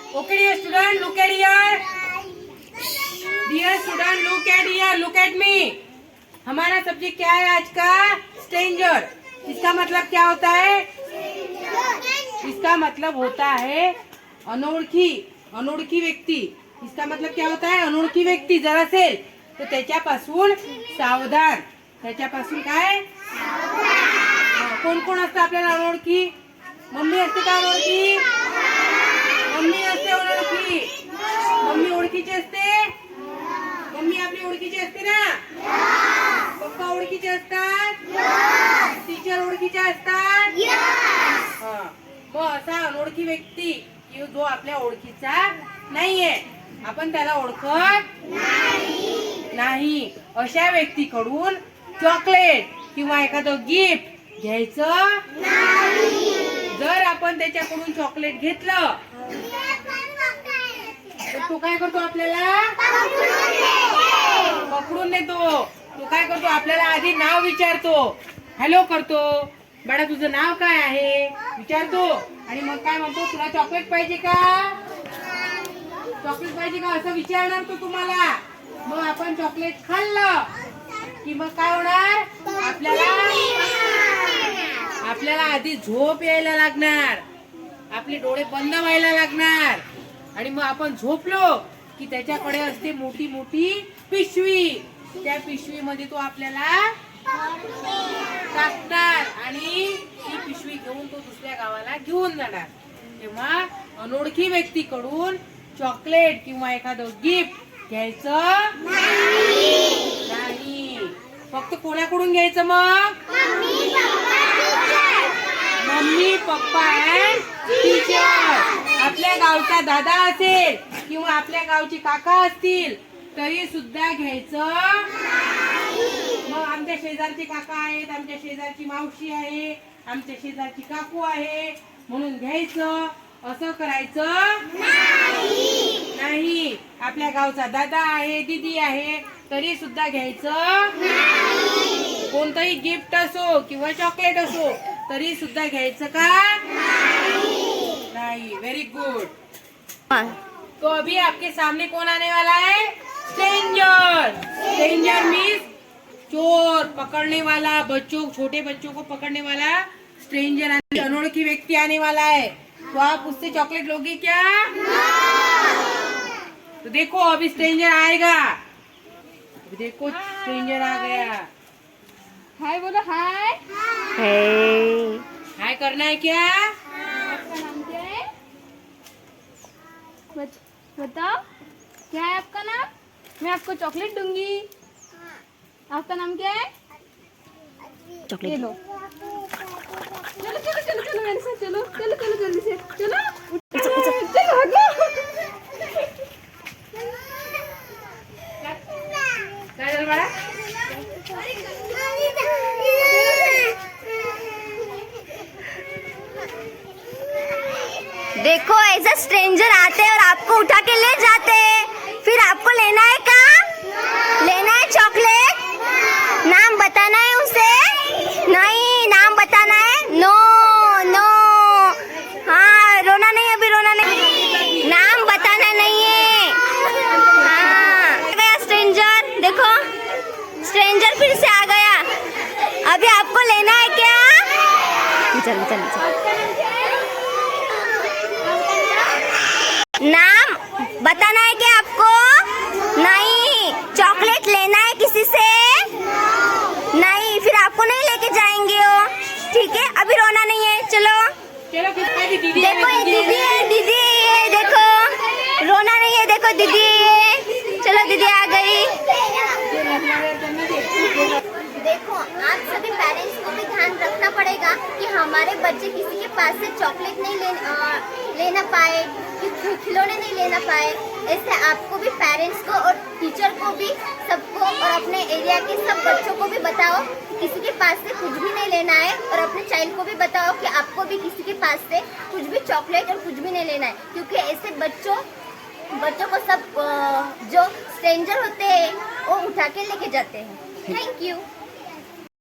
Okay, dear student, look at here. Dear student, look at me. हमारा subject क्या है आज का? स्ट्रेंजर। इसका मतलब क्या होता है? इसका मतलब होता है अनोळखी व्यक्ती। इसका मतलब क्या होता है? अनोळखी व्यक्ती जर असेल तर त्याच्यापासून सावधान। त्याच्यापासून काय? कोण कोण असतं आपल्याला अनोळखी? मम्मी असते का अनोळखी? मम्मी असते अनोळखी। मम्मी ओळखीची असते? मम्मी आपली ओळखीची असते ना? पप्पा ओळखीचे असतात? टीचर ओळखीचे असतात? मग असा अनोळखी व्यक्ती जो आपल्या ओळखीचा नाहीये, आपण त्याला ओळखत नाही, अशा व्यक्तीकडून चॉकलेट किंवा एखादं गिफ्ट घ्यायचं नाही। जर आपण त्याच्याकडून चॉकलेट घेतलं तर तो काय करतो? आपल्याला पकडून देतो। तो काय करतो? आपल्याला आधी नाव विचारतो, हॅलो करतो, बाळा तुझं नाव काय आहे विचारतो, आणि मग काय म्हणतो? तुला चॉकलेट पाहिजे का? चॉकलेट पाहिजे का असं विचारणार तो तुम्हाला। मग आपण चॉकलेट खाल्लं की मग काय होणार? आपल्याला आधी झोप यायला लागणार, आपले डोळे बंद व्हायला लागणार, आणि मग आपण झोपलो की त्याच्याकडे असते मोठी मोठी पिशवी। त्या पिशवीमध्ये तो आपल्याला टाकणार आणि ती पिशवी घेऊन तो दुसऱ्या गावाला घेऊन जाणार। तेव्हा अनोळखी व्यक्तीकडून चॉकलेट किंवा एखादं गिफ्ट घ्यायचं नाही। फक्त कोणाकडून घ्यायचं? मग मम्मी पप्पा अँड टीचर। आपल्या गावचा दादा असेल किंवा आपल्या गावचे काका असतील तरी सुद्धा घ्यायचं। मग आमच्या शेजारचे काका आहेत, आमच्या शेजारची मावशी आहे, आमच्या शेजारची काकू आहे म्हणून घ्यायचं असं करायचं नाही। आपल्या गावचा दादा आहे, दीदी आहे तरी सुद्धा घ्यायचं। कोणतंही गिफ्ट असो किंवा चॉकलेट असो तरी सुद्धा घ्यायचं का? नहीं। Very good. तो अभी आपके सामने कौन आने वाला है? स्ट्रेंजर। स्ट्रेंजर मीन्स चोर, पकड़ने वाला, छोटे बच्चों को पकड़ने वाला स्ट्रेंजर। अनोळखी व्यक्ति आने वाला है, तो आप उससे चॉकलेट लोगे क्या? तो देखो अभी स्ट्रेंजर आएगा। देखो स्ट्रेंजर आ गया। हाय बोलो, हाय। हाय करना है क्या? आपका नाम क्या है? बताओ, क्या है आपका नाम? मैं आपको चॉकलेट दूंगी। आपका नाम क्या है? चॉकलेट। ये लो। चलो चलो चलो चलो मेरे साथ चलो, चलो चलो जल्दी से चलो, चलो भागो। काय झालं बाळा? देखो ऐसा स्ट्रेंजर आते हैं और आपको उठा के ले जाते हैं, फिर आपको लेना है का? लेना है चॉकलेट? नाम बताना है उसे? नहीं, नाम बताना है? No no. हाँ, रोना नहीं, अभी रोना नहीं, नाम बताना नहीं है। हाँ, गया स्ट्रेंजर। देखो स्ट्रेंजर फिर से आ गया। अभी आपको लेना है क्या? चल चल चल। नाम बताना है क्या आपको? नहीं। चॉकलेट लेना है किसी से? नहीं, फिर आपको नहीं लेके जाएंगे वो, ठीक है? अभी रोना नहीं है, चलो चलो दीदी। देखो ये दीदी है, दीदी है, देखो रोना नहीं है, देखो दीदी है। चलो दीदी आ गई। देखो आप सभी पेरेंट्स को भी ध्यान रखना पड़ेगा कि हमारे बच्चे किसी के पास से चॉकलेट नहीं लेना पाए, खिलौने नहीं लेना पाए। ऐसे आपको भी पेरेंट्स को और टीचर को भी, सबको, और अपने एरिया के सब बच्चों को भी बताओ किसी के पास से कुछ भी नहीं लेना है, और अपने चाइल्ड को भी बताओ कि आपको भी किसी के पास से कुछ भी चॉकलेट और कुछ भी नहीं लेना है, क्योंकि ऐसे बच्चों को सब जो स्ट्रेंजर होते हैं वो उठा के लेके जाते हैं। Thank you.